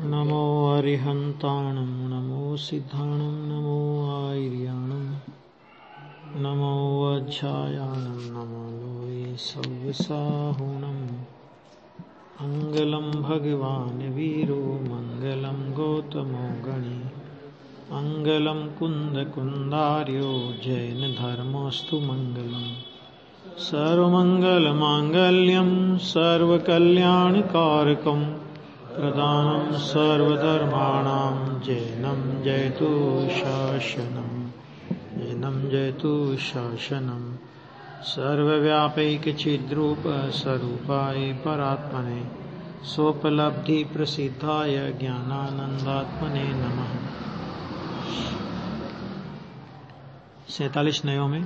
नमो अरिहन्ताणं नमो सिद्धाणं नमो आयर्याणं नमो वज्रायाणं नमो लोये सव्यसाहुणम् मङ्गलं भगवान् वीरो मङ्गलं गौतमो गणी मङ्गलं कुन्दकुन्दार्यो जैनधर्मोऽस्तु मङ्गलम् सर्वमङ्गलमाङ्गल्यं सर्वकल्याणकारकं प्रदानं सर्वधर्माणां जैनं जयतु शासनं सर्वव्यापैकचिद्रूप स्वरूपाय परात्मने सोपलब्धिप्रसिद्धाय ज्ञानानन्दात्मने नमः। 47 नयों में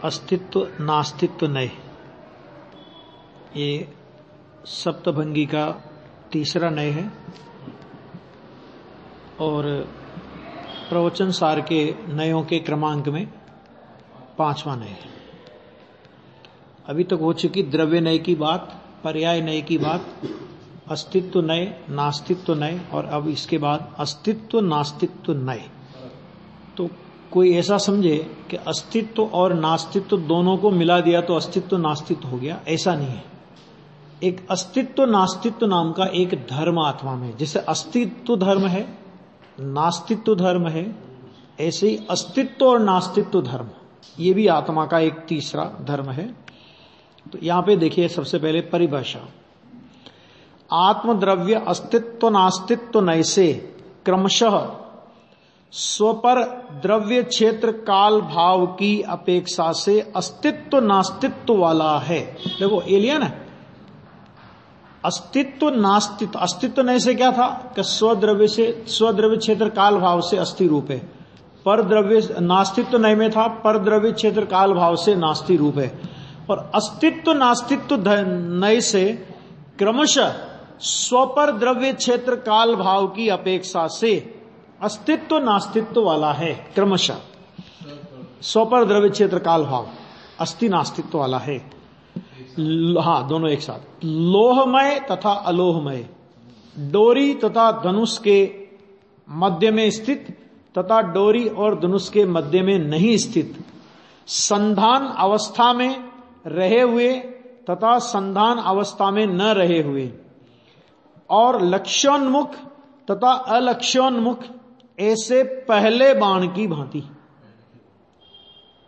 अस्तित्व नास्तित्व नय, ये सप्तभंगी का तीसरा नय है और प्रवचन सार के नयों के क्रमांक में 5वां नय है। अभी तक हो चुकी द्रव्य नय की बात, पर्याय नय की बात, अस्तित्व नय, नास्तित्व नय और अब इसके बाद अस्तित्व नास्तित्व नय। तो कोई ऐसा समझे कि अस्तित्व और नास्तित्व दोनों को मिला दिया तो अस्तित्व नास्तित्व हो गया, ऐसा नहीं है। एक अस्तित्व नास्तित्व नाम का एक धर्म आत्मा में, जैसे अस्तित्व धर्म है, नास्तित्व धर्म है, ऐसे ही अस्तित्व और नास्तित्व धर्म ये भी आत्मा का एक तीसरा धर्म है। तो यहां पे देखिए सबसे पहले परिभाषा। आत्मद्रव्य अस्तित्व नास्तित्व नय से क्रमशः स्वपर द्रव्य क्षेत्र काल भाव की अपेक्षा से अस्तित्व नास्तित्व वाला है। देखो एलियन है, अस्तित्व नास्तित्व। अस्तित्व नय से क्या था कि स्वद्रव्य क्षेत्र काल भाव से अस्थि रूप है। पर द्रव्य नास्तित्व नय में था पर द्रव्य क्षेत्र काल भाव से नास्ति रूप है। और अस्तित्व नास्तित्व नय से क्रमशः स्वपर द्रव्य क्षेत्र काल भाव की अपेक्षा से अस्तित्व नास्तित्व वाला है। क्रमशः स्वपर द्रव्य क्षेत्र काल भाव अस्थि नास्तित्व वाला है। हाँ, दोनों एक साथ। लोहमय तथा अलोहमय, डोरी तथा धनुष के मध्य में स्थित तथा डोरी और धनुष के मध्य में नहीं स्थित, संधान अवस्था में रहे हुए तथा संधान अवस्था में न रहे हुए, और लक्ष्योन्मुख तथा अलक्ष्योन्मुख ऐसे पहले बाण की भांति।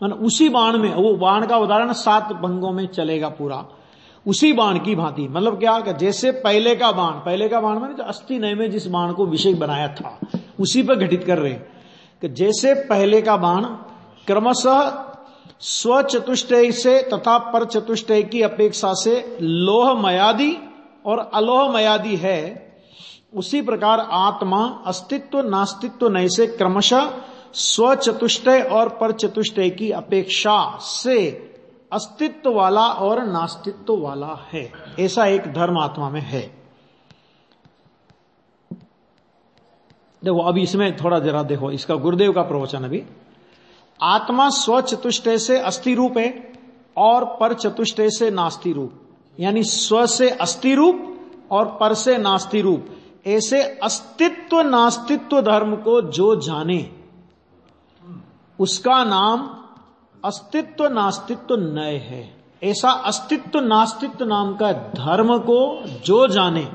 उसी बाण में, वो बाण का उदाहरण 7 भंगों में चलेगा पूरा, उसी बाण की भांति। मतलब क्या कि जैसे पहले का बाण मैंने जो अस्थि नय में जिस बाण को विषय बनाया था उसी पर घटित कर रहे हैं कि जैसे पहले का बाण क्रमशः स्वचतुष्टय से तथा पर चतुष्टय की अपेक्षा से लोहमयादि और अलोहमयादि है, उसी प्रकार आत्मा अस्तित्व नास्तित्व नय से क्रमशः स्वचतुष्टय और पर चतुष्टय की अपेक्षा से अस्तित्व वाला और नास्तित्व वाला है। ऐसा एक धर्म आत्मा में है। देखो अभी इसमें थोड़ा जरा देखो इसका गुरुदेव का प्रवचन। अभी आत्मा स्वचतुष्टय से अस्थि रूप है और पर चतुष्टय से नास्ति रूप, यानी स्व से अस्थि रूप और पर से नास्ति रूप। ऐसे अस्तित्व नास्तित्व धर्म को जो जाने उसका नाम अस्तित्व नास्तित्व नय है। ऐसा अस्तित्व नास्तित्व नाम का धर्म को जो जाने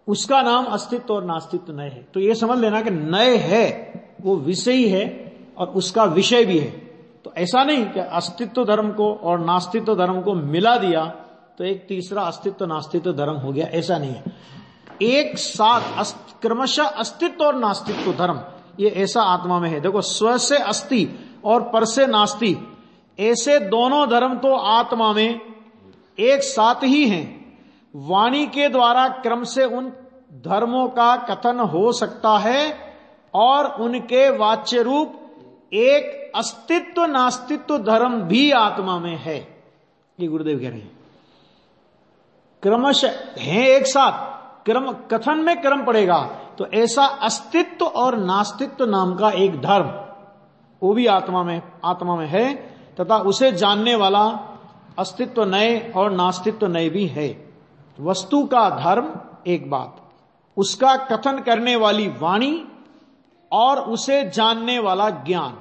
उसका नाम अस्तित्व और नास्तित्व नय है। तो ये समझ लेना कि नय है वो विषयी है और उसका विषय भी है। तो ऐसा नहीं कि अस्तित्व धर्म को और नास्तित्व धर्म को मिला दिया तो एक तीसरा अस्तित्व नास्तित्व धर्म हो गया, ऐसा नहीं है। एक साथ क्रमशः अस्तित्व और नास्तित्व धर्म ये ऐसा आत्मा में है। देखो स्व से अस्थि और पर से नास्ति, ऐसे दोनों धर्म तो आत्मा में एक साथ ही हैं। वाणी के द्वारा क्रम से उन धर्मों का कथन हो सकता है और उनके वाच्य रूप एक अस्तित्व नास्तित्व धर्म भी आत्मा में है। ये गुरुदेव कह रहे हैं। क्रमशः हैं एक साथ, क्रम कथन में क्रम पड़ेगा। तो ऐसा अस्तित्व और नास्तित्व नाम का एक धर्म वो भी आत्मा में है तथा उसे जानने वाला अस्तित्व नय और नास्तित्व नय भी है। वस्तु का धर्म एक बात, उसका कथन करने वाली वाणी और उसे जानने वाला ज्ञान,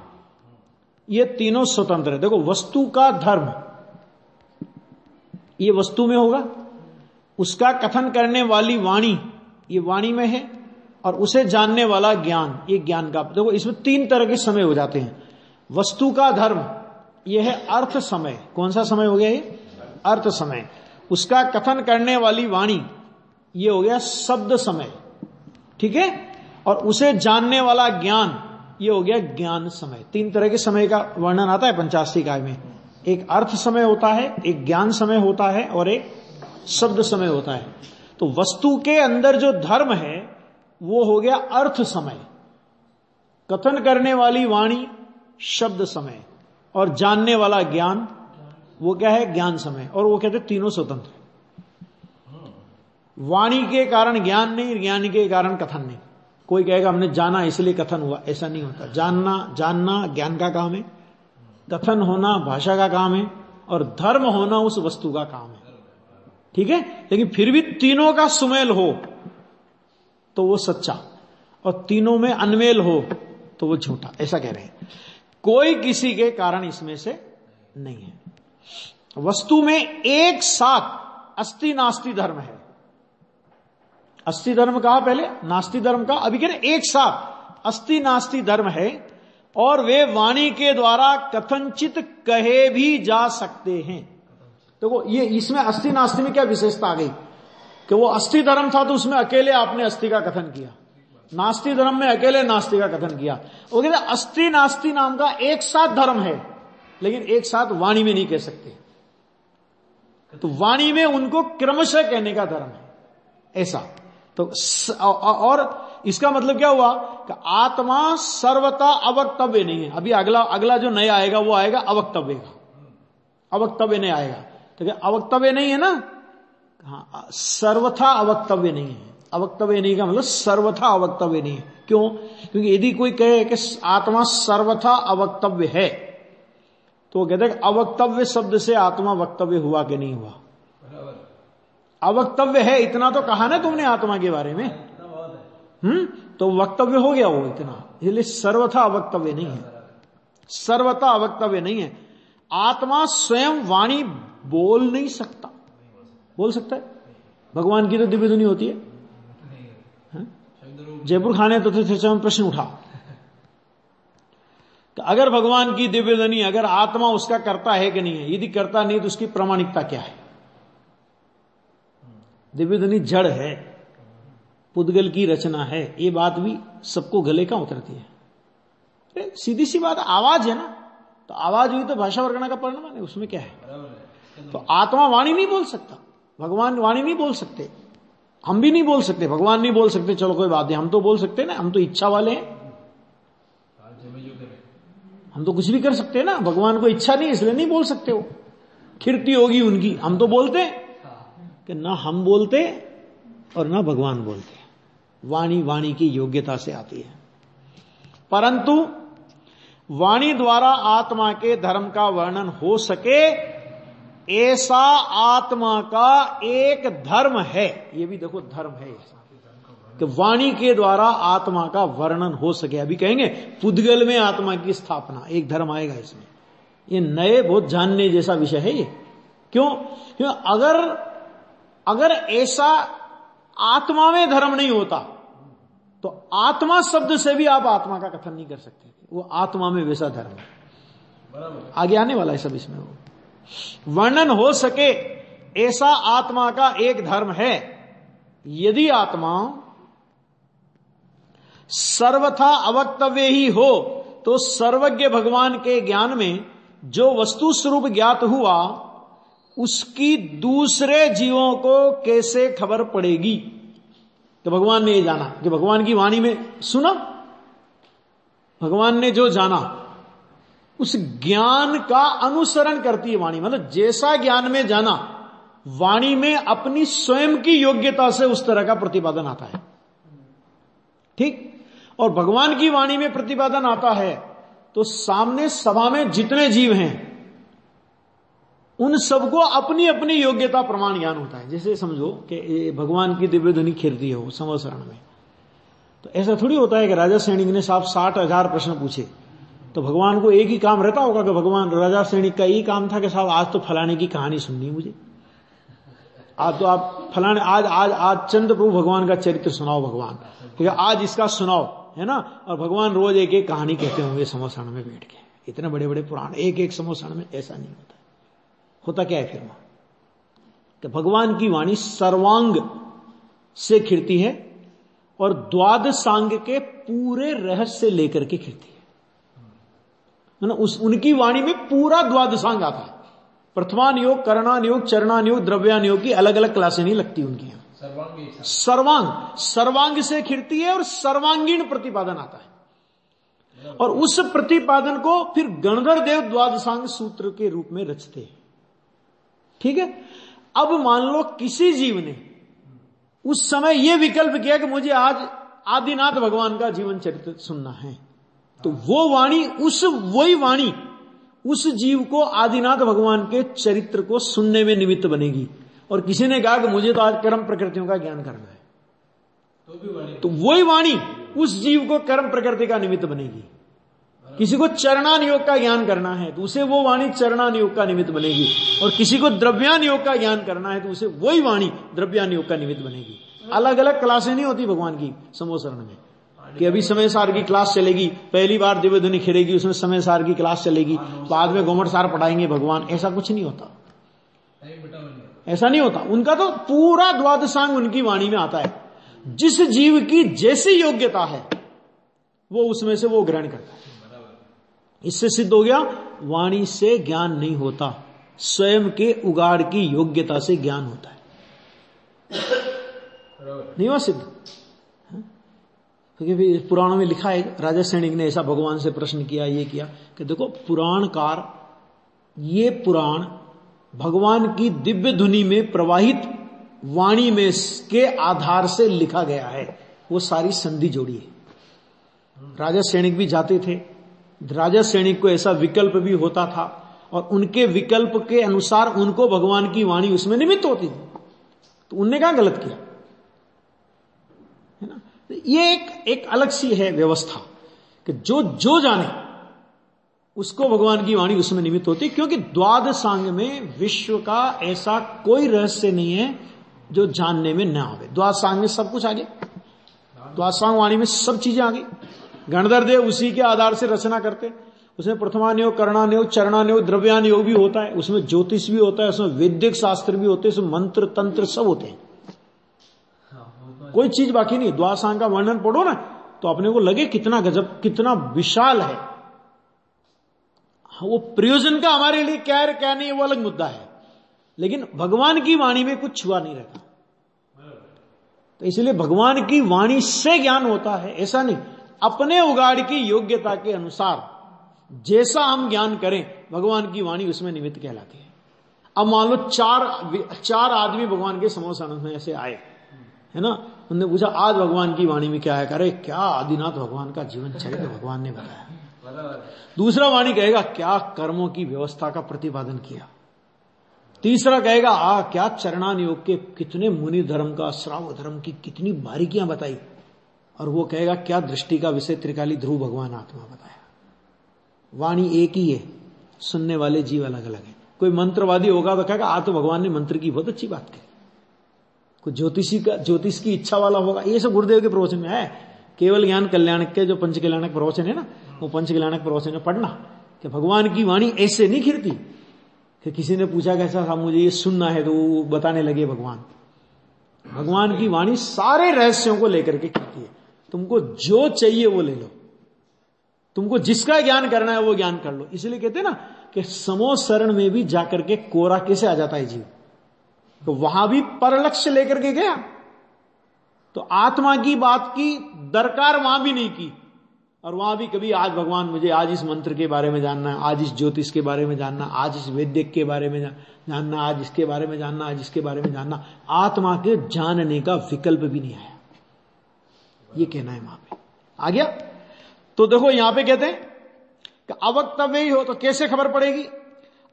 ये तीनों स्वतंत्र है। देखो, वस्तु का धर्म ये वस्तु में होगा, उसका कथन करने वाली वाणी ये वाणी में है, और उसे जानने वाला ज्ञान ये ज्ञान का। देखो, इसमें तीन तरह के समय हो जाते हैं। वस्तु का धर्म ये है अर्थ समय। कौन सा समय हो गया ये? अर्थ समय। उसका कथन करने वाली वाणी ये हो गया शब्द समय, ठीक है। और उसे जानने वाला ज्ञान ये हो गया ज्ञान समय। तीन तरह के समय का वर्णन आता है पंचाशीकाय में। एक अर्थ समय होता है, एक ज्ञान समय होता है, और एक शब्द समय होता है। तो वस्तु के अंदर जो धर्म है वो हो गया अर्थ समय, कथन करने वाली वाणी शब्द समय, और जानने वाला ज्ञान वो क्या है? ज्ञान समय। और वो कहते तीनों स्वतंत्र। वाणी के कारण ज्ञान नहीं, ज्ञान के कारण कथन नहीं। कोई कहेगा हमने जाना इसलिए कथन हुआ, ऐसा नहीं होता। जानना ज्ञान का काम है, कथन होना भाषा का काम है, और धर्म होना उस वस्तु का काम है, ठीक है। लेकिन फिर भी तीनों का सुमेल हो तो वो सच्चा, और तीनों में अनमेल हो तो वो झूठा, ऐसा कह रहे हैं। कोई किसी के कारण इसमें से नहीं है। वस्तु में एक साथ अस्ति नास्ति धर्म है। अस्ति धर्म कहा पहले, नास्ति धर्म का, अभी कह रहे एक साथ अस्ति नास्ति धर्म है, और वे वाणी के द्वारा कथनचित कहे भी जा सकते हैं। देखो, ये इसमें अस्ति नास्ति में क्या विशेषता आ गई कि वो अस्ति धर्म था तो उसमें अकेले आपने अस्ति का कथन किया, नास्ति धर्म में अकेले नास्ति का कथन किया। वो कहते अस्ति नास्ति नाम का एक साथ धर्म है, लेकिन एक साथ वाणी में नहीं कह सकते। तो वाणी में उनको क्रमशः कहने का धर्म है, ऐसा। तो और इसका मतलब क्या हुआ कि आत्मा सर्वथा अवक्तव्य नहीं है। अभी अगला जो नया आएगा वो आएगा अवक्तव्य का। अवक्तव्य नहीं आएगा तो क्या अवक्तव्य नहीं है ना? हाँ, सर्वथा अवक्तव्य नहीं है। अवक्तव्य नहीं का मतलब सर्वथा अवक्तव्य नहीं है। क्यों? क्योंकि यदि कोई कहे कि आत्मा सर्वथा अवक्तव्य है तो वो कहते हैं अवक्तव्य शब्द से आत्मा वक्तव्य हुआ कि नहीं हुआ? अवक्तव्य है, इतना तो कहा ना तुमने आत्मा के बारे में, तो वक्तव्य हो गया वो इतना। इसलिए सर्वथा अवक्तव्य नहीं है, सर्वथा अवक्तव्य नहीं है। आत्मा स्वयं वाणी बोल नहीं सकता। बोल सकता है? भगवान की तो दिव्य ध्वनि होती है। जयपुर खाने तो थे प्रश्न उठा तो अगर भगवान की दिव्य ध्वनि, अगर आत्मा उसका करता है कि नहीं है, यदि करता नहीं तो उसकी प्रामाणिकता क्या है? दिव्य ध्वनि जड़ है, पुद्गल की रचना है, ये बात भी सबको गले का उतरती है। सीधी सी बात, आवाज है ना, तो आवाज हुई तो भाषा वर्णना का परिणाम है, उसमें क्या है? तो आत्मा वाणी नहीं बोल सकता, भगवान वाणी नहीं बोल सकते, हम भी नहीं बोल सकते, भगवान नहीं बोल सकते, चलो कोई बात नहीं, हम तो बोल सकते ना, हम तो इच्छा वाले हैं, हम तो कुछ भी कर सकते हैं ना। भगवान को इच्छा नहीं इसलिए नहीं बोल सकते, वो खिरती होगी उनकी। हम तो बोलते हैं कि ना हम बोलते और ना भगवान बोलते। वाणी वाणी की योग्यता से आती है, परंतु वाणी द्वारा आत्मा के धर्म का वर्णन हो सके ऐसा आत्मा का एक धर्म है। ये भी देखो धर्म है ऐसा कि वाणी के द्वारा आत्मा का वर्णन हो सके। अभी कहेंगे पुद्गल में आत्मा की स्थापना, एक धर्म आएगा इसमें। ये नए बहुत जानने जैसा विषय है ये। क्यों? अगर ऐसा आत्मा में धर्म नहीं होता तो आत्मा शब्द से भी आप आत्मा का कथन नहीं कर सकते। वो आत्मा में वैसा धर्म है, आगे आने वाला है सब इसमें। वो वर्णन हो सके ऐसा आत्मा का एक धर्म है। यदि आत्मा सर्वथा अवक्तव्य ही हो तो सर्वज्ञ भगवान के ज्ञान में जो वस्तु स्वरूप ज्ञात हुआ उसकी दूसरे जीवों को कैसे खबर पड़ेगी? तो भगवान ने ये जाना कि भगवान की वाणी में सुना, भगवान ने जो जाना उस ज्ञान का अनुसरण करती है वाणी। मतलब जैसा ज्ञान में जाना, वाणी में अपनी स्वयं की योग्यता से उस तरह का प्रतिपादन आता है, ठीक। और भगवान की वाणी में प्रतिपादन आता है तो सामने सभा में जितने जीव हैं उन सबको अपनी अपनी योग्यता प्रमाण ज्ञान होता है। जैसे समझो कि भगवान की दिव्य ध्वनि खिरती हो समोसरण में, तो ऐसा थोड़ी होता है कि राजा सैनिक ने साहब 60,000 प्रश्न पूछे तो भगवान को एक ही काम रहता होगा कि भगवान राजा सैनिक का यही काम था कि साहब आज तो फलाने की कहानी सुननी है मुझे, आज तो आप फलाने आज आज आज चंद्र प्रभु भगवान का चरित्र सुनाओ भगवान, ठीक है आज इसका सुनाओ, है ना। और भगवान रोज एक एक कहानी कहते होंगे समोसरण में बैठ के, इतने बड़े बड़े पुराण एक एक समोसरण में। ऐसा नहीं होता। होता क्या है फिर वहां कि भगवान की वाणी सर्वांग से खिरती है और द्वादशांग के पूरे रहस्य लेकर के खिरती है ना। उनकी वाणी में पूरा द्वादशांग आता है। प्रथमान योग, करणान योग, चरणान योग, द्रव्यान योग की अलग अलग क्लासें नहीं लगती उनकी यहां। सर्वांग से खिरती है और सर्वांगीण प्रतिपादन आता है, और उस प्रतिपादन को फिर गणधर देव द्वादशांग सूत्र के रूप में रचते हैं। ठीक है। अब मान लो किसी जीव ने उस समय यह विकल्प किया कि मुझे आज आदिनाथ भगवान का जीवन चरित्र सुनना है, तो वो वाणी वही वाणी उस जीव को आदिनाथ भगवान के चरित्र को सुनने में निमित्त बनेगी। और किसी ने कहा कि मुझे तो आज कर्म प्रकृतियों का ज्ञान करना है, तो वही वाणी उस जीव को कर्म प्रकृति का निमित्त बनेगी। किसी को चरणान योग का ज्ञान करना है तो उसे वो वाणी चरणान योग का निमित्त बनेगी, और किसी को द्रव्यान योग का ज्ञान करना है तो उसे वही वाणी द्रव्यान योग का निमित्त बनेगी। अलग अलग क्लासें नहीं होती भगवान की समोसरण में कि अभी समय सार की क्लास चलेगी, पहली बार दिव्य ध्वनि खिरेगी उसमें समय सार की क्लास चलेगी, बाद में गोमट सार पढ़ाएंगे भगवान। ऐसा कुछ नहीं होता, ऐसा नहीं होता। उनका तो पूरा द्वादशांग उनकी वाणी में आता है। जिस जीव की जैसी योग्यता है वो उसमें से वो ग्रहण करता है। इससे सिद्ध हो गया वाणी से ज्ञान नहीं होता, स्वयं के उगाड़ की योग्यता से ज्ञान होता है। नहीं हुआ सिद्ध? क्योंकि पुराणों में लिखा है, राजा सैनिक ने ऐसा भगवान से प्रश्न किया, ये किया कि देखो पुराणकार, ये पुराण भगवान की दिव्य धुनी में प्रवाहित वाणी में के आधार से लिखा गया है, वो सारी संधि जोड़ी है। राजा सैनिक भी जाते थे, राजा सैनिक को ऐसा विकल्प भी होता था, और उनके विकल्प के अनुसार उनको भगवान की वाणी उसमें निमित्त होती थी, तो उनने क्या गलत किया, है ना। ये एक अलग सी है व्यवस्था कि जो जाने उसको भगवान की वाणी उसमें निमित्त होती, क्योंकि द्वादशांग में विश्व का ऐसा कोई रहस्य नहीं है जो जानने में न आवे। द्वादशांग में सब कुछ आ गया, द्वादशांग वाणी में सब चीजें आ गई। गणधर देव उसी के आधार से रचना करते, उसमें प्रथमान योग, करणान योग, चरणान योग, द्रव्यान योग भी होता है, उसमें ज्योतिष भी होता है, उसमें वैदिक शास्त्र भी होते हैं, उसमें मंत्र तंत्र सब होते हैं, कोई चीज बाकी नहीं। द्वादशांग का वर्णन पढ़ो ना तो अपने को लगे कितना गजब, कितना विशाल है। वो प्रयोजन का हमारे लिए क्या है क्या नहीं वो अलग मुद्दा है, लेकिन भगवान की वाणी में कुछ छुआ नहीं रहता। तो इसलिए भगवान की वाणी से ज्ञान होता है, ऐसा नहीं। अपने उगाड़ की योग्यता के अनुसार जैसा हम ज्ञान करें भगवान की वाणी उसमें निमित्त कहलाती है। अब मान लो चार आदमी भगवान के समोसरण में ऐसे आए, है ना, उन्होंने पूछा आज भगवान की वाणी में क्या है, करे क्या आदिनाथ भगवान का जीवन चरित्र भगवान ने बताया। दूसरा वाणी कहेगा क्या कर्मों की व्यवस्था का प्रतिपादन किया। तीसरा कहेगा क्या चरणान योग के कितने मुनि धर्म का, श्राव धर्म की कितनी बारीकियां बताई। और वो कहेगा क्या दृष्टि का विषय त्रिकाली ध्रुव भगवान आत्मा बताया। वाणी एक ही है, सुनने वाले जीव अलग अलग है। कोई मंत्रवादी होगा तो कहेगा तो भगवान ने मंत्र की बहुत अच्छी बात कही। कोई ज्योतिष की इच्छा वाला होगा, ये सब गुरुदेव के प्रवचन में है। केवल ज्ञान कल्याण के जो पंच कल्याणक प्रवचन है ना, वो पंच कल्याणक प्रवचन में पढ़ना कि भगवान की वाणी ऐसे नहीं खिरती कि किसी ने पूछा कैसा था मुझे ये सुनना है तो वो बताने लगे भगवान की वाणी सारे रहस्यों को लेकर के खिरती है। तुमको जो चाहिए वो ले लो, तुमको जिसका ज्ञान करना है वो ज्ञान कर लो। इसलिए कहते हैं ना कि समोसरण में भी जाकर के कोरा कैसे आ जाता है जीव, तो वहां भी परलक्ष्य लेकर के गया, तो आत्मा की बात की दरकार वहां भी नहीं की। और वहां भी कभी आज भगवान मुझे आज इस मंत्र के बारे में जानना है, आज इस ज्योतिष के बारे में जानना, आज इस वैदिक के बारे में जानना, आज इसके बारे में जानना, आज इसके बारे में जानना, आत्मा के जानने का विकल्प भी नहीं आया। ये कहना है वहां पे आ गया। तो देखो यहां पे कहते हैं कि अवक्तव्य ही हो तो कैसे खबर पड़ेगी।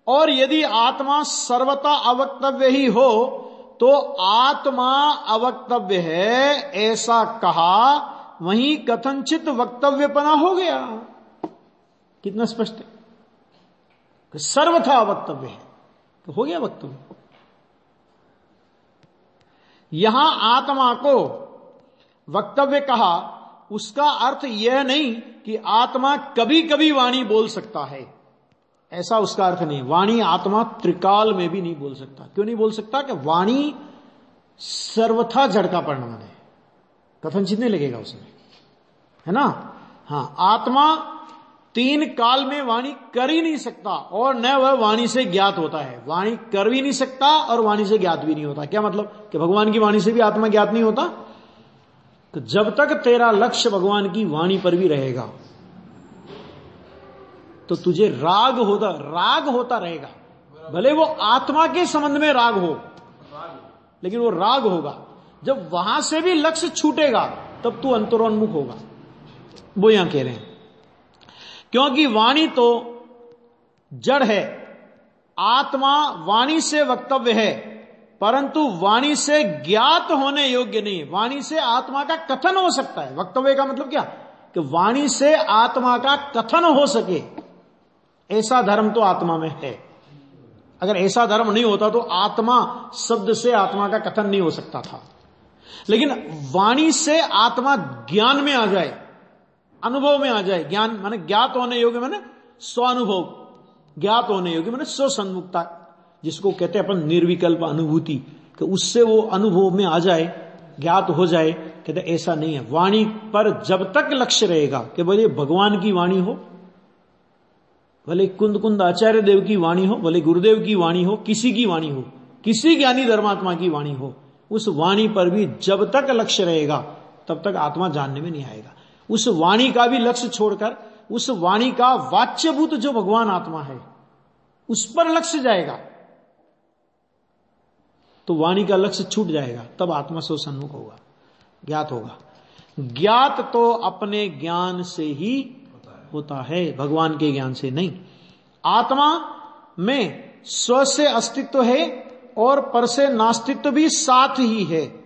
और यदि आत्मा सर्वथा अवक्तव्य ही हो तो आत्मा अवक्तव्य है ऐसा कहा, वहीं कथनचित वक्तव्यपना हो गया। कितना स्पष्ट है कि सर्वथा अवक्तव्य है तो हो गया वक्तव्य। यहां आत्मा को वक्तव्य कहा, उसका अर्थ यह नहीं कि आत्मा कभी कभी वाणी बोल सकता है, ऐसा उसका अर्थ नहीं। वाणी आत्मा त्रिकाल में भी नहीं बोल सकता। क्यों नहीं बोल सकता? कि वाणी सर्वथा जड़ का परिणाम है, कथनचित नहीं लगेगा उसमें, है ना। हां, आत्मा तीन काल में वाणी कर ही नहीं सकता और न वह वाणी से ज्ञात होता है। वाणी कर भी नहीं सकता और वाणी से ज्ञात भी नहीं होता। क्या मतलब? कि भगवान की वाणी से भी आत्मा ज्ञात नहीं होता। तो जब तक तेरा लक्ष्य भगवान की वाणी पर भी रहेगा तो तुझे राग होता रहेगा। भले वो आत्मा के संबंध में राग हो, लेकिन वो राग होगा। जब वहां से भी लक्ष्य छूटेगा तब तू अंतरोन्मुख होगा, वो यहां कह रहे हैं। क्योंकि वाणी तो जड़ है, आत्मा वाणी से वक्तव्य है, परंतु वाणी से ज्ञात होने योग्य नहीं। वाणी से आत्मा का कथन हो सकता है। वक्तव्य का मतलब क्या? कि वाणी से आत्मा का कथन हो सके, ऐसा धर्म तो आत्मा में है। अगर ऐसा धर्म नहीं होता तो आत्मा शब्द से आत्मा का कथन नहीं हो सकता था। लेकिन वाणी से आत्मा ज्ञान में आ जाए, अनुभव में आ जाए। ज्ञान माने ज्ञात होने योग्य, माने स्वानुभव, ज्ञात होने योग्य माने स्वसन्मुखता, जिसको कहते हैं अपन निर्विकल्प अनुभूति, कि उससे वो अनुभव में आ जाए, ज्ञात हो जाए। कहते ऐसा नहीं है। वाणी पर जब तक लक्ष्य रहेगा कि भले भगवान की वाणी हो, भले कुंद आचार्य देव की वाणी हो, भले गुरुदेव की वाणी हो, किसी की वाणी हो, किसी ज्ञानी धर्मात्मा की वाणी हो, उस वाणी पर भी जब तक लक्ष्य रहेगा तब तक आत्मा जानने में नहीं आएगा। उस वाणी का भी लक्ष्य छोड़कर उस वाणी का वाच्यभूत जो भगवान आत्मा है उस पर लक्ष्य जाएगा तो वाणी का लक्ष्य छूट जाएगा, तब आत्मा से सन्मुख होगा, ज्ञात होगा। ज्ञात तो अपने ज्ञान से ही होता है, भगवान के ज्ञान से नहीं। आत्मा में स्व से अस्तित्व है और पर से नास्तित्व भी साथ ही है।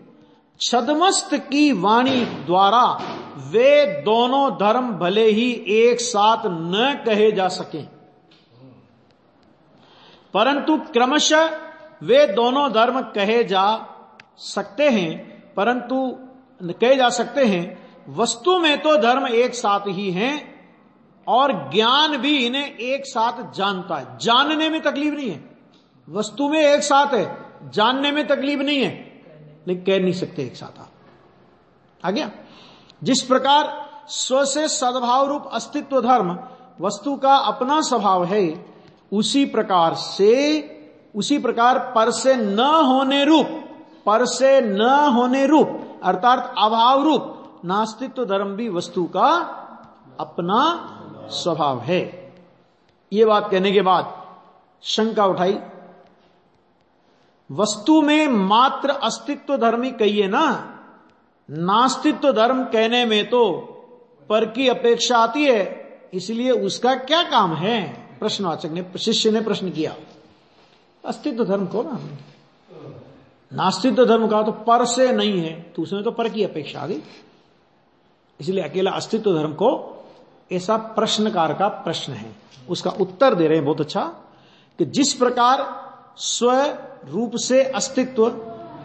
छद्मस्त की वाणी द्वारा वे दोनों धर्म भले ही एक साथ न कहे जा सके, परंतु क्रमशः वे दोनों धर्म कहे जा सकते हैं, परंतु कहे जा सकते हैं। वस्तु में तो धर्म एक साथ ही हैं और ज्ञान भी इन्हें एक साथ जानता है। जानने में तकलीफ नहीं है, वस्तु में एक साथ है, जानने में तकलीफ नहीं है, लेकिन कह नहीं सकते एक साथ। आ गया? जिस प्रकार स्व से सद्भाव रूप अस्तित्व धर्म वस्तु का अपना स्वभाव है, उसी प्रकार पर से न होने रूप अर्थात अभाव रूप नास्तित्व धर्म भी वस्तु का अपना स्वभाव है। ये बात कहने के बाद शंका उठाई, वस्तु में मात्र अस्तित्व धर्म ही कहिए ना, नास्तित्व धर्म कहने में तो पर की अपेक्षा आती है, इसलिए उसका क्या काम है? प्रश्नवाचक ने, शिष्य ने प्रश्न किया। अस्तित्व धर्म को ना, नास्तित्व धर्म का तो पर से नहीं है, तो उसमें तो पर की अपेक्षा आ गई, इसलिए अकेला अस्तित्व धर्म को, ऐसा प्रश्नकार का प्रश्न है। उसका उत्तर दे रहे हैं बहुत अच्छा, कि जिस प्रकार स्व रूप से अस्तित्व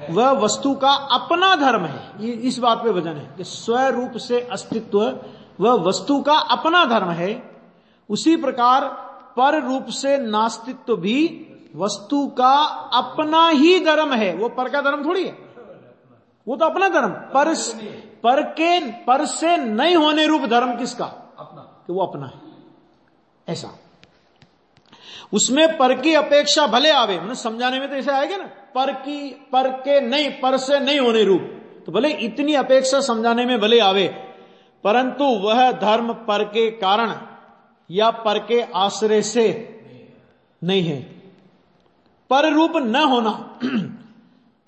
वह वस्तु का अपना धर्म है, ये इस बात पे वजन है कि स्व रूप से अस्तित्व वह वस्तु का अपना धर्म है, उसी प्रकार पर रूप से नास्तित्व भी वस्तु का अपना ही धर्म है। वो पर का धर्म थोड़ी है, वो तो अपना धर्म। पर से नहीं होने रूप धर्म किसका? अपना, कि वो अपना है, ऐसा। उसमें पर की अपेक्षा भले आवे, मतलब समझाने में तो ऐसे आएगा ना, पर से नहीं होने रूप, तो भले इतनी अपेक्षा समझाने में भले आवे, परंतु वह धर्म पर के कारण या पर के आश्रय से नहीं है। पर रूप न होना,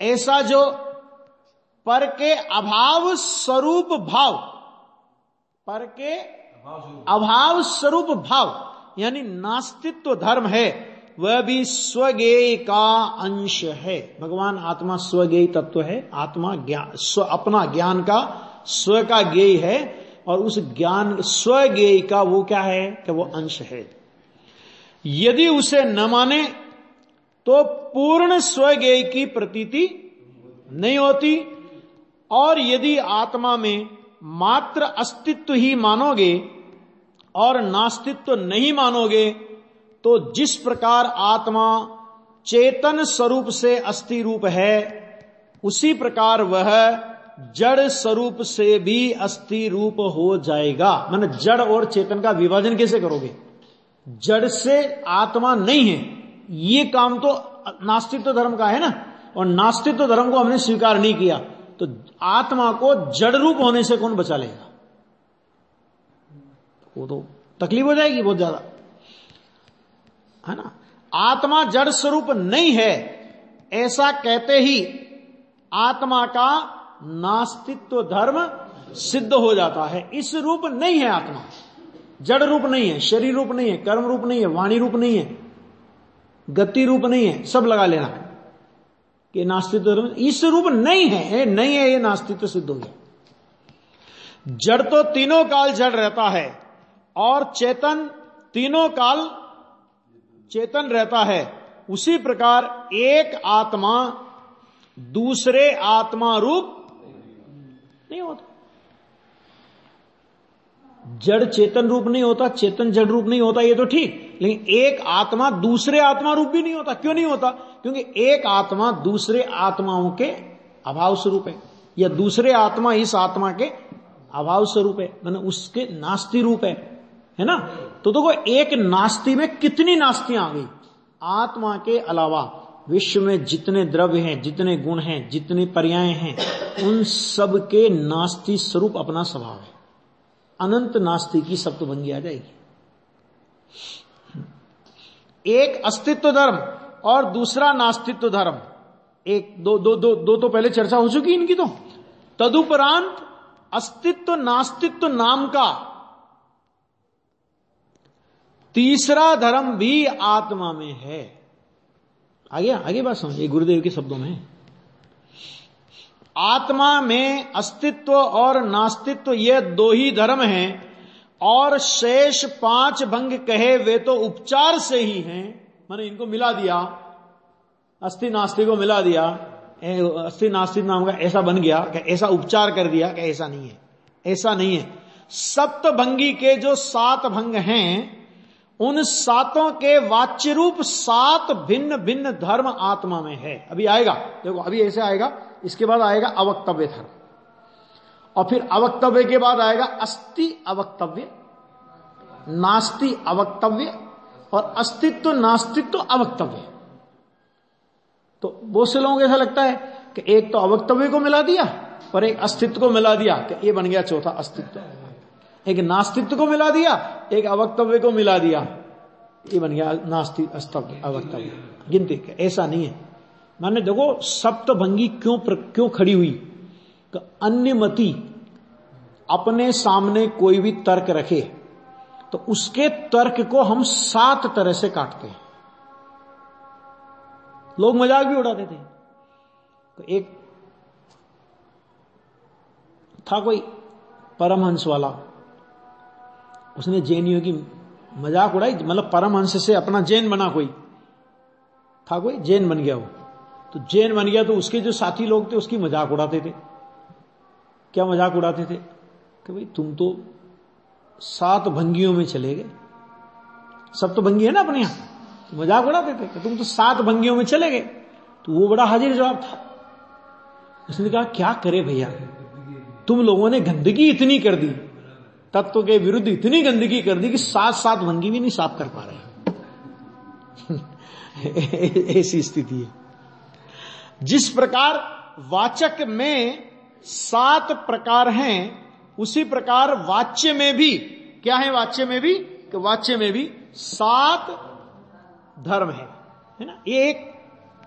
ऐसा जो पर के अभाव स्वरूप भाव, पर के अभाव स्वरूप भाव यानी नास्तित्व धर्म है, वह भी स्वगेय का अंश है। भगवान आत्मा स्वगेय तत्व है। आत्मा ज्ञान अपना ज्ञान का स्व का गेय है और उस ज्ञान स्वगेय का वो क्या है कि वो अंश है। यदि उसे न माने तो पूर्ण स्वगेय की प्रतीति नहीं होती, और यदि आत्मा में मात्र अस्तित्व ही मानोगे और नास्तित्व नहीं मानोगे तो जिस प्रकार आत्मा चेतन स्वरूप से अस्थि रूप है उसी प्रकार वह जड़ स्वरूप से भी अस्थि रूप हो जाएगा। माने जड़ और चेतन का विभाजन कैसे करोगे? जड़ से आत्मा नहीं है, ये काम तो नास्तित्व धर्म का है ना, और नास्तित्व धर्म को हमने स्वीकार नहीं किया, तो आत्मा को जड़ रूप होने से कौन बचा लेगा? वो तो तकलीफ हो जाएगी बहुत ज्यादा, है ना। आत्मा जड़ स्वरूप नहीं है ऐसा कहते ही आत्मा का नास्तित्व धर्म सिद्ध हो जाता है। इस रूप नहीं है आत्मा, जड़ रूप नहीं है, शरीर रूप नहीं है, कर्म रूप नहीं है, वाणी रूप नहीं है, गति रूप नहीं है, सब लगा लेना कि नास्तित्व धर्म इस रूप नहीं है, नहीं है, ये नास्तित्व सिद्ध हो गया। जड़ तो तीनों काल जड़ रहता है और चेतन तीनों काल चेतन रहता है, उसी प्रकार एक आत्मा दूसरे आत्मा रूप नहीं होता। जड़ चेतन रूप नहीं होता, चेतन जड़ रूप नहीं होता, ये तो ठीक, लेकिन एक आत्मा दूसरे आत्मा रूप भी नहीं होता। क्यों नहीं होता? क्योंकि एक आत्मा दूसरे आत्माओं के अभाव स्वरूप है, या दूसरे आत्मा इस आत्मा के अभाव स्वरूप है, माने उसके नास्ति रूप है ना। तो देखो एक नास्ति में कितनी नास्तियां आ गई। आत्मा के अलावा विश्व में जितने द्रव्य हैं, जितने गुण हैं, जितने पर्याय हैं, उन सब के नास्ति स्वरूप अपना स्वभाव है। अनंत नास्ति की सप्तभंगी आ जाएगी। एक अस्तित्व धर्म और दूसरा नास्तित्व धर्म, एक दो दो दो दो तो पहले चर्चा हो चुकी इनकी। तो तदुपरांत अस्तित्व नास्तित्व नाम का तीसरा धर्म भी आत्मा में है। आगे बात समझिए, गुरुदेव के शब्दों में। आत्मा में अस्तित्व और नास्तित्व ये दो ही धर्म हैं, और शेष 5 भंग कहे वे तो उपचार से ही हैं। मैंने इनको मिला दिया, अस्थि नास्तिक को मिला दिया, अस्थि नास्तिक नाम का ऐसा बन गया कि ऐसा उपचार कर दिया कि ऐसा नहीं है, ऐसा नहीं है। सप्तभंगी के जो 7 भंग हैं, उन 7 के वाच्य रूप 7 भिन्न भिन्न धर्म आत्मा में है। अभी आएगा, देखो अभी ऐसे आएगा, इसके बाद आएगा अवक्तव्य धर्म, और फिर अवक्तव्य के बाद आएगा अस्ति अवक्तव्य, नास्ति अवक्तव्य, और अस्तित्व नास्तित्व अवक्तव्य। तो बहुत से लोगों को ऐसा लगता है कि एक तो अवक्तव्य को मिला दिया और एक अस्तित्व को मिला दिया कि ये बन गया चौथा अस्तित्व, एक नास्तित्व को मिला दिया, एक अवक्तव्य को मिला दिया, ये बन गया नास्ति अस्तव्य अवक्तव्य। गिनती ऐसा नहीं है। माने देखो सप्तभंगी क्यों खड़ी हुई? अन्यमति अपने सामने कोई भी तर्क रखे तो उसके तर्क को हम 7 तरह से काटते हैं। लोग मजाक भी उड़ाते थे। तो एक था कोई परमहंस वाला, उसने जैनियों की मजाक उड़ाई, मतलब परमहंस से अपना जैन बना। कोई था, कोई जैन बन गया, वो तो जैन बन गया, तो उसके जो साथी लोग थे उसकी मजाक उड़ाते थे। क्या मजाक उड़ाते थे कि भाई तुम तो 7 भंगियों में चले गए। सब तो भंगी है ना अपने यहां, तो मजाक उड़ाते थे कि तुम तो 7 भंगियों में चले गए। तो वो बड़ा हाजिर जवाब था। उसने कहा क्या करे भैया, तुम लोगों ने गंदगी इतनी कर दी, तत्व के विरुद्ध इतनी गंदगी कर दी कि 7 भंगी भी नहीं साफ कर पा रहे। ऐसी स्थिति है। जिस प्रकार वाचक में 7 प्रकार हैं, उसी प्रकार वाच्य में भी क्या है? वाच्य में भी, कि वाच्य में भी 7 धर्म है ना। ये एक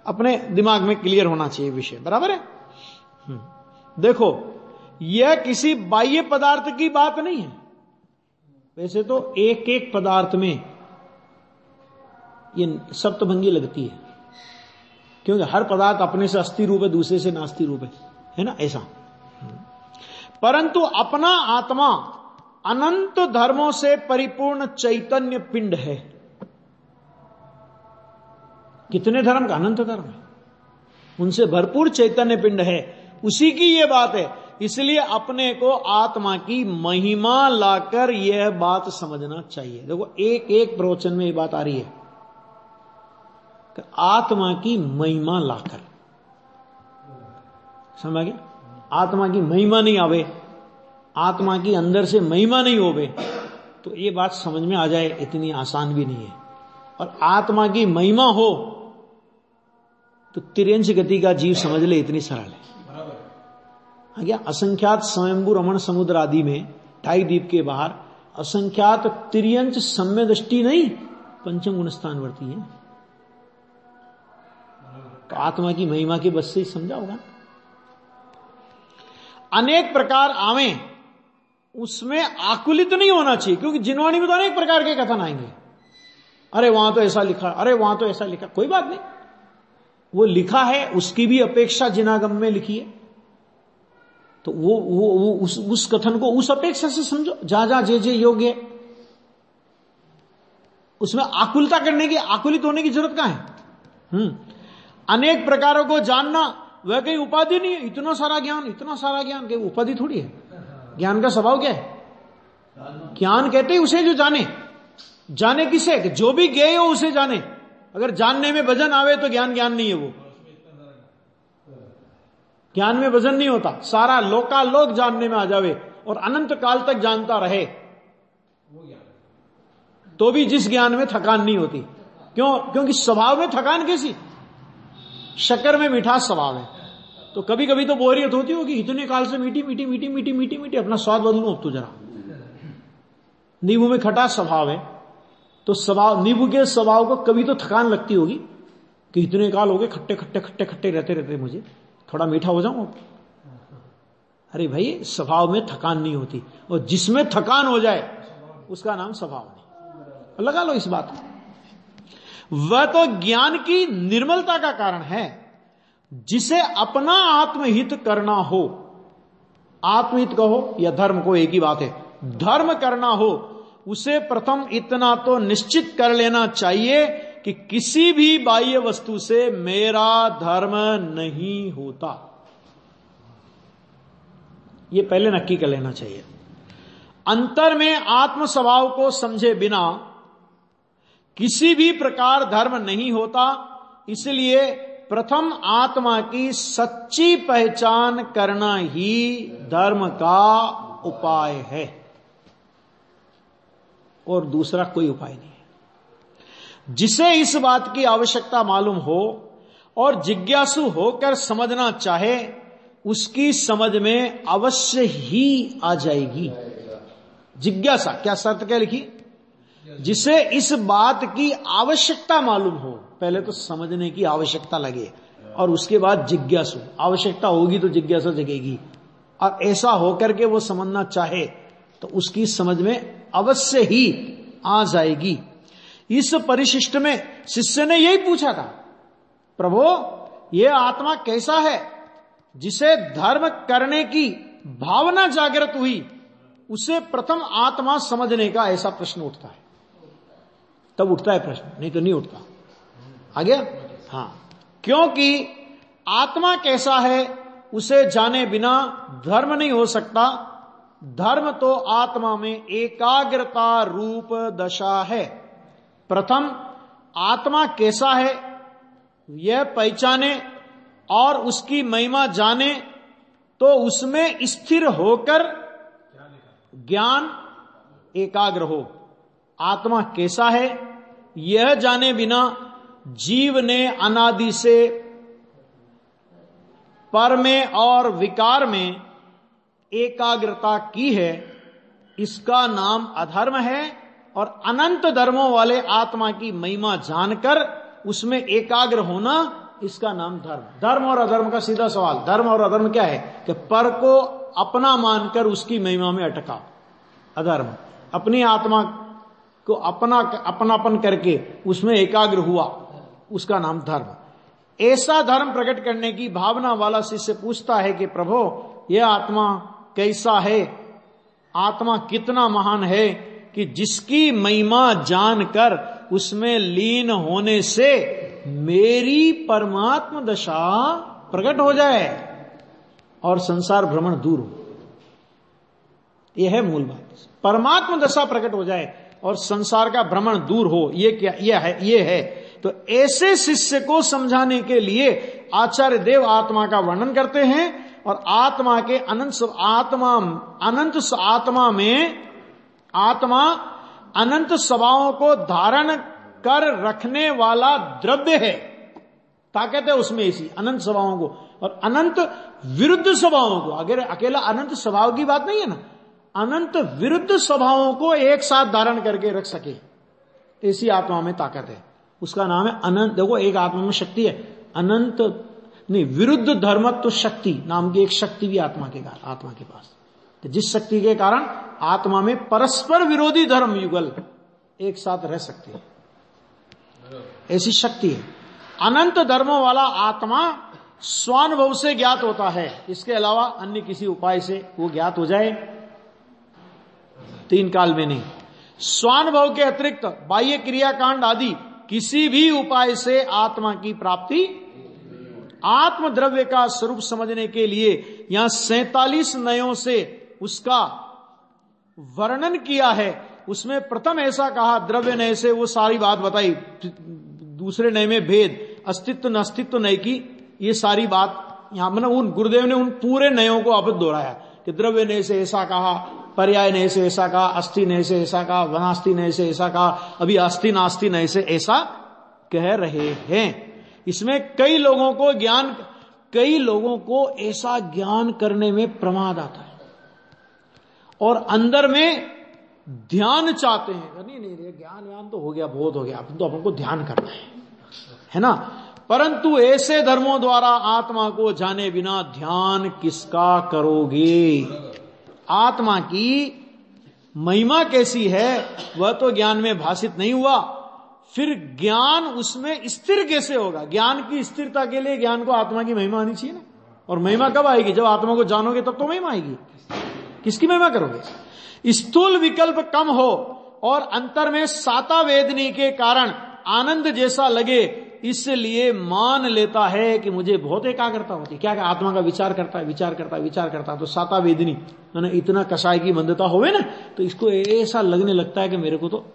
अपने दिमाग में क्लियर होना चाहिए विषय, बराबर है। देखो यह किसी बाह्य पदार्थ की बात नहीं है। वैसे तो एक एक पदार्थ में ये सप्तभंगी लगती है, क्योंकि हर पदार्थ अपने से अस्थि रूप है, दूसरे से नास्ति रूप है ना, ऐसा। परंतु अपना आत्मा अनंत धर्मों से परिपूर्ण चैतन्य पिंड है। कितने धर्म का? अनंत धर्म है, उनसे भरपूर चैतन्य पिंड है, उसी की यह बात है। इसलिए अपने को आत्मा की महिमा लाकर यह बात समझना चाहिए। देखो एक एक प्रवचन में यह बात आ रही है कि आत्मा की महिमा लाकर, समझ गया? आत्मा की महिमा नहीं आवे, आत्मा की अंदर से महिमा नहीं होवे, तो ये बात समझ में आ जाए इतनी आसान भी नहीं है। और आत्मा की महिमा हो तो तिर्यंश गति का जीव समझ ले, इतनी सरल है। क्या असंख्यात स्वयंभू रमण समुद्र आदि में, ढाई द्वीप के बाहर असंख्यात तिर्यंश सम्य दृष्टि नहीं पंचम गुण स्थान वर्ती है। तो आत्मा की महिमा के बस से ही समझा होगा। अनेक प्रकार आवे, उसमें आकुलित नहीं होना चाहिए, क्योंकि जिनवाणी में तो अनेक प्रकार के कथन आएंगे। अरे वहां तो ऐसा लिखा, अरे वहां तो ऐसा लिखा, कोई बात नहीं, वो लिखा है, उसकी भी अपेक्षा जिनागम में लिखी है, तो वो उस कथन को उस अपेक्षा से समझो, जहां जहां जे योग्य है। उसमें आकुलता करने की, आकुलित होने की जरूरत कहां है? अनेक प्रकारों को जानना वह कहीं उपाधि नहीं है। इतना सारा ज्ञान, इतना सारा ज्ञान, कहीं उपाधि थोड़ी है। ज्ञान का स्वभाव क्या है? ज्ञान कहते ही उसे जो जाने। जाने किसे? कि जो भी ज्ञेय हो उसे जाने। अगर जानने में वजन आवे तो ज्ञान ज्ञान नहीं है। वो ज्ञान में वजन नहीं होता। सारा लोकालोक जानने में आ जावे और अनंत काल तक जानता रहे तो भी जिस ज्ञान में थकान नहीं होती। क्यों? क्योंकि स्वभाव में थकान कैसी? शक्कर में मिठास स्वभाव है, तो कभी कभी तो बोरियत होती होगी। इतने काल से मीठी मीठी मीठी मीठी मीठी मीठी, अपना स्वाद बदलूं अब तो जरा। नींबू में खटास स्वभाव है, तो स्वभाव, नींबू के स्वभाव को कभी तो थकान लगती होगी कि इतने काल हो गए खट्टे खट्टे खट्टे खट्टे रहते रहते, मुझे थोड़ा मीठा हो जाऊं। अरे भाई, स्वभाव में थकान नहीं होती, और जिसमें थकान हो जाए उसका नाम स्वभाव नहीं। लगा लो इस बात को। वह तो ज्ञान की निर्मलता का कारण है। जिसे अपना आत्महित करना हो, आत्महित कहो या धर्म को, एक ही बात है, धर्म करना हो, उसे प्रथम इतना तो निश्चित कर लेना चाहिए कि किसी भी बाह्य वस्तु से मेरा धर्म नहीं होता। यह पहले नक्की कर लेना चाहिए। अंतर में आत्म स्वभाव को समझे बिना किसी भी प्रकार धर्म नहीं होता। इसलिए प्रथम आत्मा की सच्ची पहचान करना ही धर्म का उपाय है, और दूसरा कोई उपाय नहीं है। जिसे इस बात की आवश्यकता मालूम हो और जिज्ञासु होकर समझना चाहे, उसकी समझ में अवश्य ही आ जाएगी। जिज्ञासा, क्या शर्त क्या लिखी? जिसे इस बात की आवश्यकता मालूम हो, पहले तो समझने की आवश्यकता लगे और उसके बाद जिज्ञासु। आवश्यकता होगी तो जिज्ञासा जगेगी, और ऐसा होकर के वो समझना चाहे तो उसकी समझ में अवश्य ही आ जाएगी। इस परिशिष्ट में शिष्य ने यही पूछा था, प्रभु ये आत्मा कैसा है जिसे धर्म करने की भावना जागृत हुई, उसे प्रथम आत्मा समझने का ऐसा प्रश्न उठता है। तब उठता है प्रश्न, नहीं तो नहीं उठता। आ गया? हाँ, क्योंकि आत्मा कैसा है उसे जाने बिना धर्म नहीं हो सकता। धर्म तो आत्मा में एकाग्रता रूप दशा है। प्रथम आत्मा कैसा है यह पहचाने और उसकी महिमा जाने, तो उसमें स्थिर होकर ज्ञान एकाग्र हो। आत्मा कैसा है यह जाने बिना जीव ने अनादि से पर में और विकार में एकाग्रता की है, इसका नाम अधर्म है। और अनंत धर्मों वाले आत्मा की महिमा जानकर उसमें एकाग्र होना, इसका नाम धर्म। धर्म और अधर्म का सीधा सवाल। धर्म और अधर्म क्या है? कि पर को अपना मानकर उसकी महिमा में अटका अधर्म, अपनी आत्मा को अपनापन करके उसमें एकाग्र हुआ, उसका नाम धर्म। ऐसा धर्म प्रकट करने की भावना वाला शिष्य पूछता है कि प्रभु यह आत्मा कैसा है, आत्मा कितना महान है कि जिसकी महिमा जानकर उसमें लीन होने से मेरी परमात्म दशा प्रकट हो जाए और संसार भ्रमण दूर हो। यह है मूल बात, परमात्म दशा प्रकट हो जाए और संसार का भ्रमण दूर हो। ये है। तो ऐसे शिष्य को समझाने के लिए आचार्य देव आत्मा का वर्णन करते हैं और आत्मा के आत्मा अनंत स्वभावों को धारण कर रखने वाला द्रव्य है, ताकत है उसमें इसी अनंत स्वभावों को और अनंत विरुद्ध स्वभावों को। अगर अकेला अनंत स्वभाव की बात नहीं है ना, अनंत विरुद्ध स्वभावों को एक साथ धारण करके रख सके, ऐसी आत्मा में ताकत है। उसका नाम है अनंत। देखो एक आत्मा में शक्ति है, अनंत नहीं, विरुद्ध धर्मत्व शक्ति नाम की एक शक्ति भी आत्मा के पास, तो जिस शक्ति के कारण आत्मा में परस्पर विरोधी धर्म युगल एक साथ रह सकते हैं, ऐसी शक्ति है। अनंत धर्मों वाला आत्मा स्वानुभव से ज्ञात होता है, इसके अलावा अन्य किसी उपाय से वो ज्ञात हो जाए तीन काल में नहीं। स्वानुभव के अतिरिक्त बाह्य क्रियाकांड आदि किसी भी उपाय से आत्मा की प्राप्ति, आत्म द्रव्य का स्वरूप समझने के लिए यहां 47 नयों से उसका वर्णन किया है। उसमें प्रथम ऐसा कहा द्रव्य नय से वो सारी बात बताई, दूसरे नय में भेद, अस्तित्व न अस्तित्व नय की ये सारी बात यहां मैंने उन गुरुदेव ने उन पूरे नयों को वापस दोहराया कि द्रव्य नय से ऐसा कहा, पर्याय नय से ऐसा कहा, अस्थि नय से ऐसा कहा, वनास्थि नय से ऐसा कहा, अभी अस्थि नास्ति नय से ऐसा कह रहे हैं। इसमें कई लोगों को ऐसा ज्ञान करने में प्रमाद आता है और अंदर में ध्यान चाहते हैं, नहीं ज्ञान तो हो गया, बहुत हो गया, अब तो अपन को ध्यान करना है ना। परंतु ऐसे धर्मों द्वारा आत्मा को जाने बिना ध्यान किसका करोगे? आत्मा की महिमा कैसी है वह तो ज्ञान में भाषित नहीं हुआ, फिर ज्ञान उसमें स्थिर कैसे होगा? ज्ञान की स्थिरता के लिए ज्ञान को आत्मा की महिमा आनी चाहिए ना। और महिमा कब आएगी? जब आत्मा को जानोगे तब तो महिमा आएगी। किसकी महिमा करोगे? स्थूल विकल्प कम हो और अंतर में साता वेदनी के कारण आनंद जैसा लगे, इसलिए मान लेता है कि मुझे बहुत एकाग्रता होती। क्या आत्मा का विचार करता है तो साता वेदनी मैंने इतना कषाय की मंदता होवे ना, तो इसको ऐसा लगने लगता है कि मेरे को तो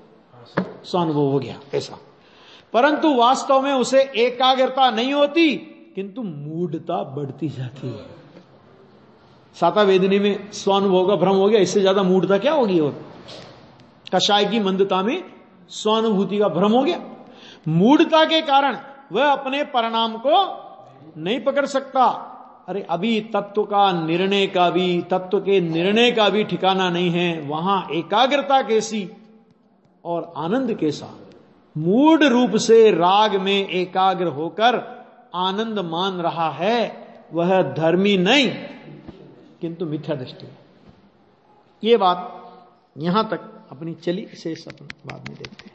स्वानुभव हो गया ऐसा। परंतु वास्तव में उसे एकाग्रता नहीं होती, किंतु मूढ़ता बढ़ती जाती है। साता वेदनी में स्वानुभव का भ्रम हो गया, इससे ज्यादा मूढ़ता क्या होगी? और कषाय की मंदता में स्वानुभूति का भ्रम हो गया। मूढ़ता के कारण वह अपने परिणाम को नहीं पकड़ सकता। अरे अभी तत्व के निर्णय का भी ठिकाना नहीं है, वहां एकाग्रता कैसी और आनंद कैसा? मूढ़ रूप से राग में एकाग्र होकर आनंद मान रहा है, वह धर्मी नहीं किंतु मिथ्या दृष्टि है। ये बात यहां तक अपनी चली, शेष अपन बाद में देखते हैं।